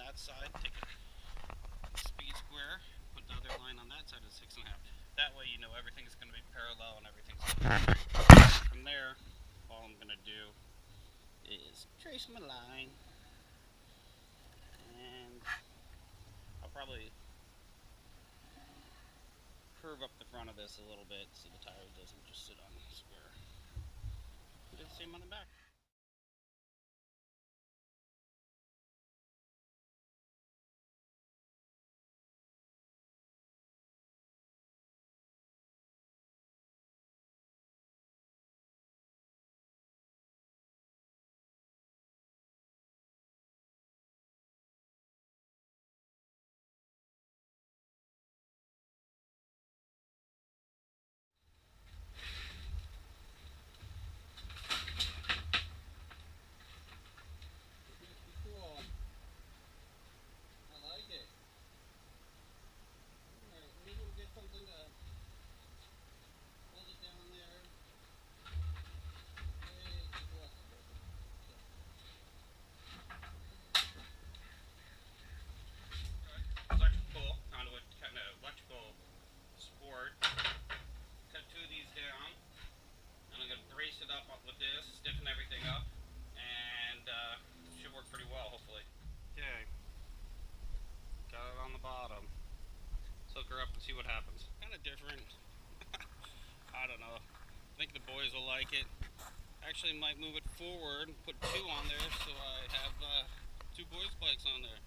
that side, take a speed square, put the other line on that side of 6.5. That way you know everything's going to be parallel and everything's going to be straight. From there, all I'm going to do is trace my line, and I'll probably curve up the front of this a little bit so the tire doesn't just sit on the square. Do the same on the back. It up with this, stiffen everything up, and it should work pretty well, hopefully. Okay, got it on the bottom. Let's hook her up and see what happens. Kind of different. I don't know. I think the boys will like it. Actually, might move it forward and put 2 on there, so I have 2 boys' bikes on there.